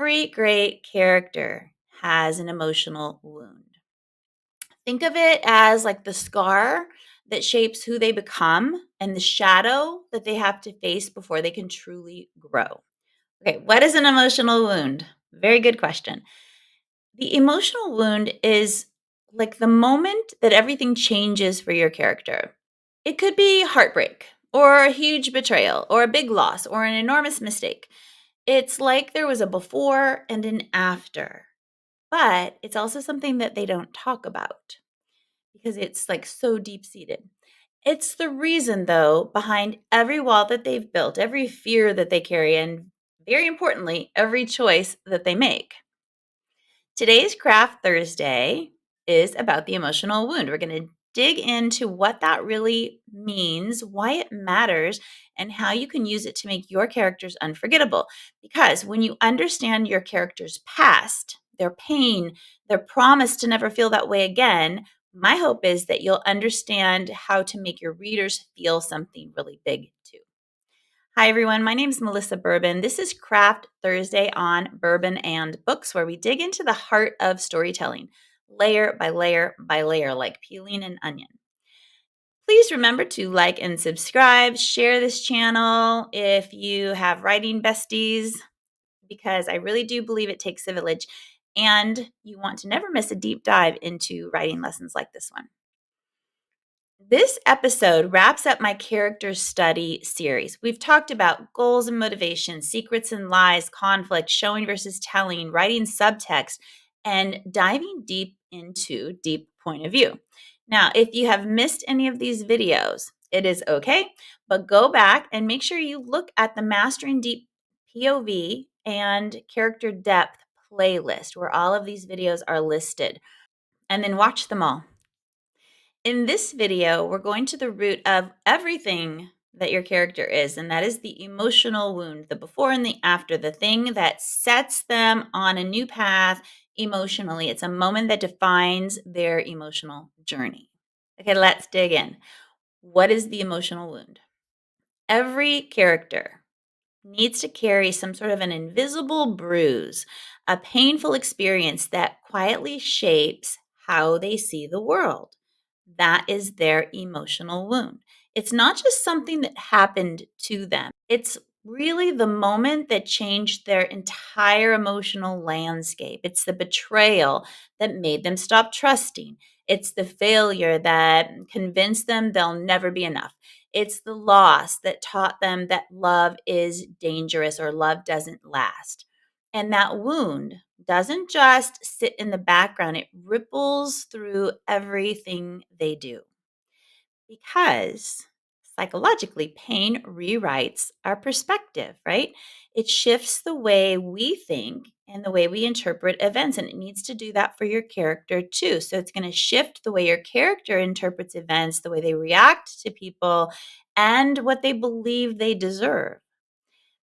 Every great character has an emotional wound. Think of it as like the scar that shapes who they become and the shadow that they have to face before they can truly grow. Okay, what is an emotional wound? Very good question. The emotional wound is like the moment that everything changes for your character. It could be heartbreak, or a huge betrayal, or a big loss, or an enormous mistake. It's like there was a before and an after, but it's also something that they don't talk about because it's like so deep seated. It's the reason, though, behind every wall that they've built, every fear that they carry, and very importantly, every choice that they make. Today's Craft Thursday is about the emotional wound. We're going to dig into what that really means, why it matters, and how you can use it to make your characters unforgettable. Because when you understand your character's past, their pain, their promise to never feel that way again, my hope is that you'll understand how to make your readers feel something really big too. Hi, everyone. My name is Melissa Bourbon. This is Craft Thursday on Bourbon and Books, where we dig into the heart of storytelling, layer by layer by layer, like peeling an onion. Please remember to like and subscribe, share this channel if you have writing besties, because I really do believe it takes a village, and you want to never miss a deep dive into writing lessons like this one. This episode wraps up my character study series. We've talked about goals and motivation, secrets and lies, conflict, showing versus telling, writing subtext, and diving deep into deep point of view. Now, if you have missed any of these videos, it is okay, but go back and make sure you look at the Mastering Deep POV and Character Depth playlist where all of these videos are listed, and then watch them all. In this video, we're going to the root of everything that your character is, and that is the emotional wound, the before and the after, the thing that sets them on a new path emotionally. It's a moment that defines their emotional journey. Okay, let's dig in. What is the emotional wound? Every character needs to carry some sort of an invisible bruise, a painful experience that quietly shapes how they see the world. That is their emotional wound. It's not just something that happened to them. It's really the moment that changed their entire emotional landscape. It's the betrayal that made them stop trusting. It's the failure that convinced them they'll never be enough. It's the loss that taught them that love is dangerous or love doesn't last. And that wound doesn't just sit in the background, it ripples through everything they do. Because psychologically, pain rewrites our perspective, right? It shifts the way we think and the way we interpret events, and it needs to do that for your character too. So it's going to shift the way your character interprets events, the way they react to people, and what they believe they deserve.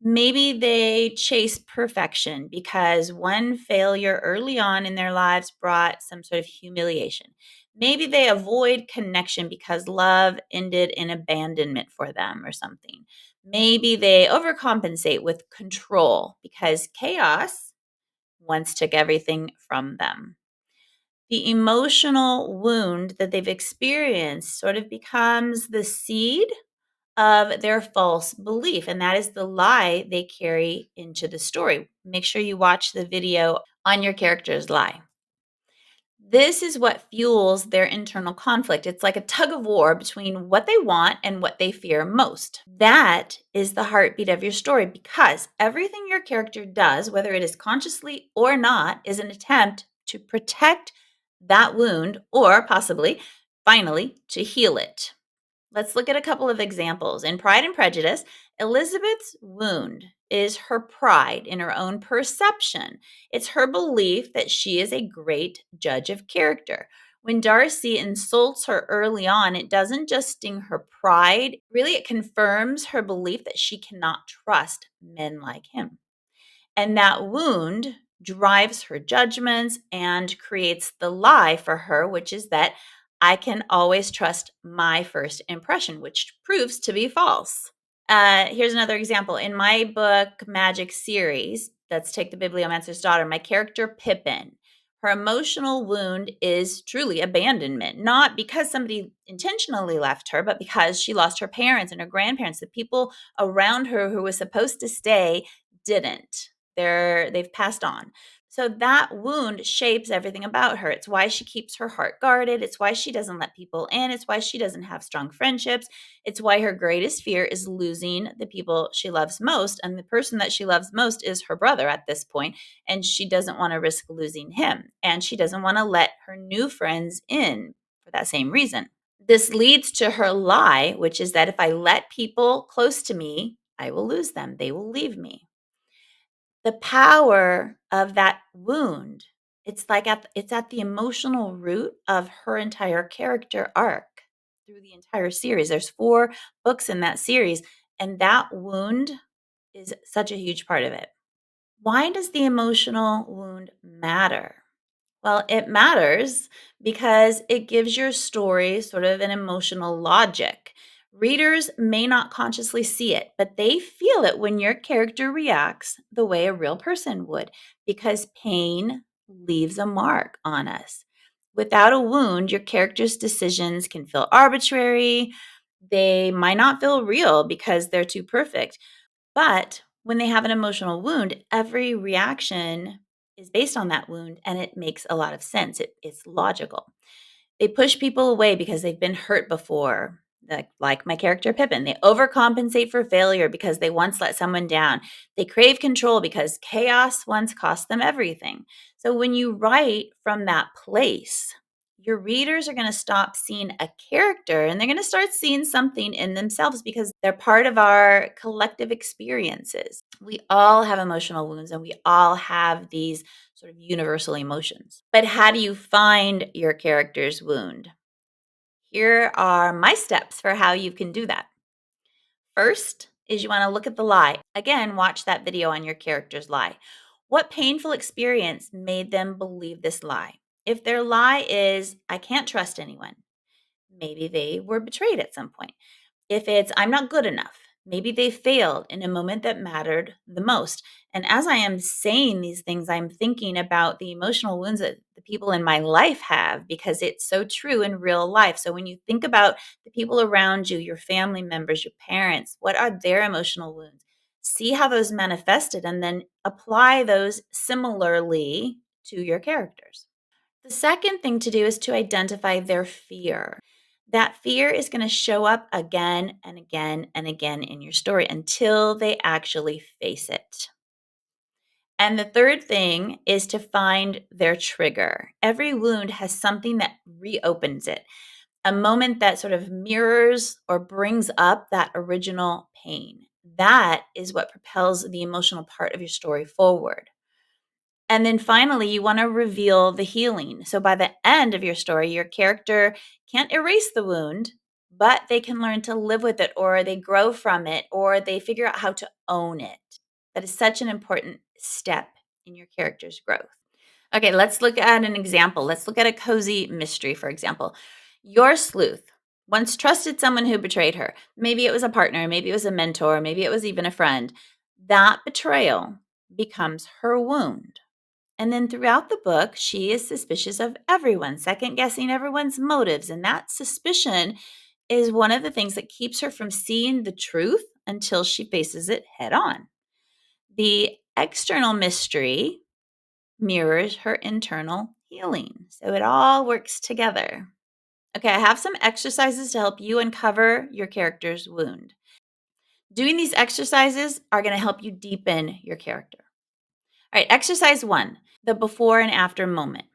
Maybe they chase perfection because one failure early on in their lives brought some sort of humiliation. Maybe they avoid connection because love ended in abandonment for them or something. Maybe they overcompensate with control because chaos once took everything from them. The emotional wound that they've experienced sort of becomes the seed of their false belief. And that is the lie they carry into the story. Make sure you watch the video on your character's lie. This is what fuels their internal conflict. It's like a tug of war between what they want and what they fear most. That is the heartbeat of your story because everything your character does, whether it is consciously or not, is an attempt to protect that wound or possibly, finally, to heal it. Let's look at a couple of examples. In Pride and Prejudice, Elizabeth's wound is her pride in her own perception. It's her belief that she is a great judge of character. When Darcy insults her early on, it doesn't just sting her pride. Really, it confirms her belief that she cannot trust men like him. And that wound drives her judgments and creates the lie for her, which is that I can always trust my first impression, which proves to be false. Here's another example. In my book, Magic series, let's take the bibliomancer's daughter, my character Pippin. Her emotional wound is truly abandonment, not because somebody intentionally left her, but because she lost her parents and her grandparents. The people around her who was supposed to stay didn't. They've passed on. So that wound shapes everything about her. It's why she keeps her heart guarded. It's why she doesn't let people in. It's why she doesn't have strong friendships. It's why her greatest fear is losing the people she loves most. And the person that she loves most is her brother at this point, and she doesn't want to risk losing him. And she doesn't want to let her new friends in for that same reason. This leads to her lie, which is that if I let people close to me, I will lose them. They will leave me. The power of that wound, it's at the emotional root of her entire character arc through the entire series. There's 4 books in that series, and that wound is such a huge part of it. Why does the emotional wound matter? Well, it matters because it gives your story sort of an emotional logic. Readers may not consciously see it, but they feel it when your character reacts the way a real person would, because pain leaves a mark on us. Without a wound, your character's decisions can feel arbitrary. They might not feel real because they're too perfect. But when they have an emotional wound, every reaction is based on that wound and it makes a lot of sense. It's logical. They push people away because they've been hurt before. Like my character Pippin, they overcompensate for failure because they once let someone down. They crave control because chaos once cost them everything. So when you write from that place, your readers are going to stop seeing a character and they're going to start seeing something in themselves because they're part of our collective experiences. We all have emotional wounds and we all have these sort of universal emotions. But how do you find your character's wound? Here are my steps for how you can do that. First is you want to look at the lie. Again, watch that video on your character's lie. What painful experience made them believe this lie? If their lie is, I can't trust anyone, maybe they were betrayed at some point. If it's, I'm not good enough, maybe they failed in a moment that mattered the most. And as I am saying these things, I'm thinking about the emotional wounds that the people in my life have because it's so true in real life. So when you think about the people around you, your family members, your parents, what are their emotional wounds? See how those manifested and then apply those similarly to your characters. The second thing to do is to identify their fear. That fear is going to show up again and again and again in your story until they actually face it. And the third thing is to find their trigger. Every wound has something that reopens it, a moment that sort of mirrors or brings up that original pain. That is what propels the emotional part of your story forward. And then finally, you want to reveal the healing. So by the end of your story, your character can't erase the wound, but they can learn to live with it, or they grow from it, or they figure out how to own it. That is such an important step in your character's growth. Okay, let's look at an example. Let's look at a cozy mystery, for example. Your sleuth once trusted someone who betrayed her. Maybe it was a partner, maybe it was a mentor, maybe it was even a friend. That betrayal becomes her wound. And then throughout the book, she is suspicious of everyone, second guessing everyone's motives. And that suspicion is one of the things that keeps her from seeing the truth until she faces it head on. The external mystery mirrors her internal healing. So it all works together. Okay, I have some exercises to help you uncover your character's wound. Doing these exercises are going to help you deepen your character. All right, exercise 1, the before and after moment.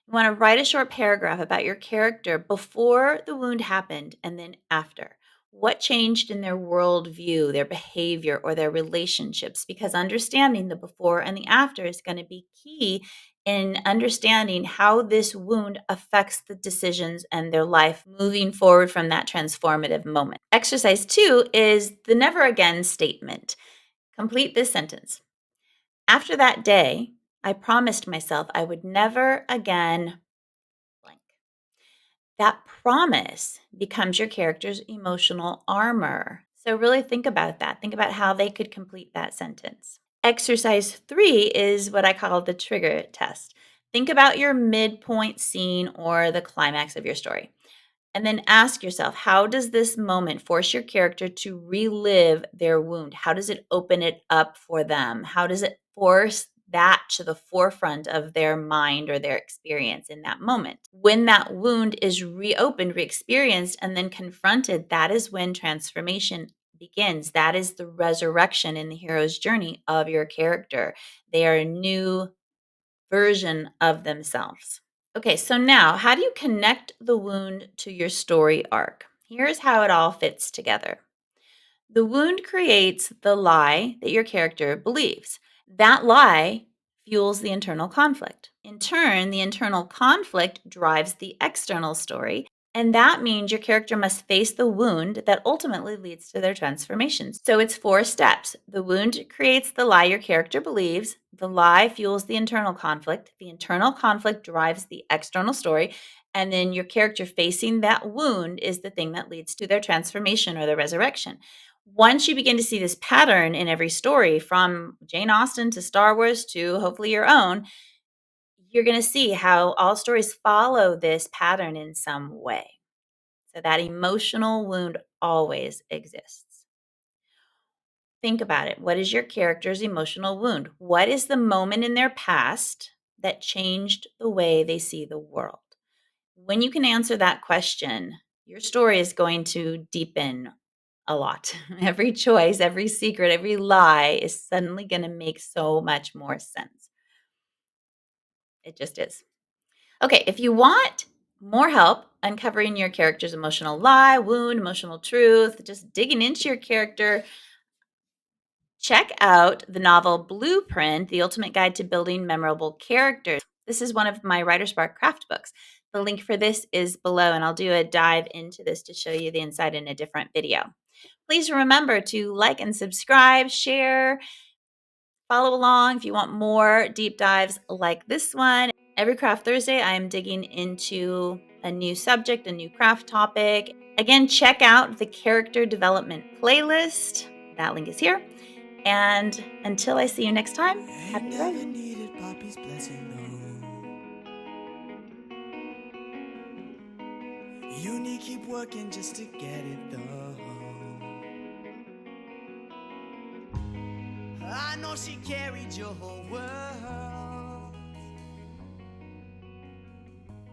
You want to write a short paragraph about your character before the wound happened and then after. What changed in their worldview, their behavior, or their relationships? Because understanding the before and the after is going to be key in understanding how this wound affects the decisions and their life moving forward from that transformative moment. Exercise 2 is the never again statement. Complete this sentence. After that day, I promised myself I would never again blank. That promise becomes your character's emotional armor. So really think about that. Think about how they could complete that sentence. Exercise 3 is what I call the trigger test. Think about your midpoint scene or the climax of your story. And then ask yourself, how does this moment force your character to relive their wound? How does it open it up for them? How does it force that to the forefront of their mind or their experience in that moment? When that wound is reopened, re experienced, and then confronted, that is when transformation begins. That is the resurrection in the hero's journey of your character. They are a new version of themselves. Okay, so now how do you connect the wound to your story arc? Here's how it all fits together. The wound creates the lie that your character believes. That lie fuels the internal conflict. In turn, the internal conflict drives the external story. And that means your character must face the wound that ultimately leads to their transformation. So it's 4 steps. The wound creates the lie your character believes. The lie fuels the internal conflict. The internal conflict drives the external story. And then your character facing that wound is the thing that leads to their transformation or their resurrection. Once you begin to see this pattern in every story, from Jane Austen to Star Wars to hopefully your own, you're going to see how all stories follow this pattern in some way. So that emotional wound always exists. Think about it. What is your character's emotional wound? What is the moment in their past that changed the way they see the world? When you can answer that question, your story is going to deepen a lot. Every choice, every secret, every lie is suddenly going to make so much more sense. It just is. Okay, if you want more help uncovering your character's emotional lie, wound, emotional truth, just digging into your character, check out the novel Blueprint, The Ultimate Guide to Building Memorable Characters. This is one of my Writer Spark craft books. The link for this is below, and I'll do a dive into this to show you the inside in a different video. Please remember to like and subscribe, share, follow along if you want more deep dives like this one. Every Craft Thursday, I am digging into a new subject, a new craft topic. Again, check out the character development playlist. That link is here. And until I see you next time, happy writing. Needed Poppy's blessing, no. You need keep working just to get it, though. I know she carried your whole world.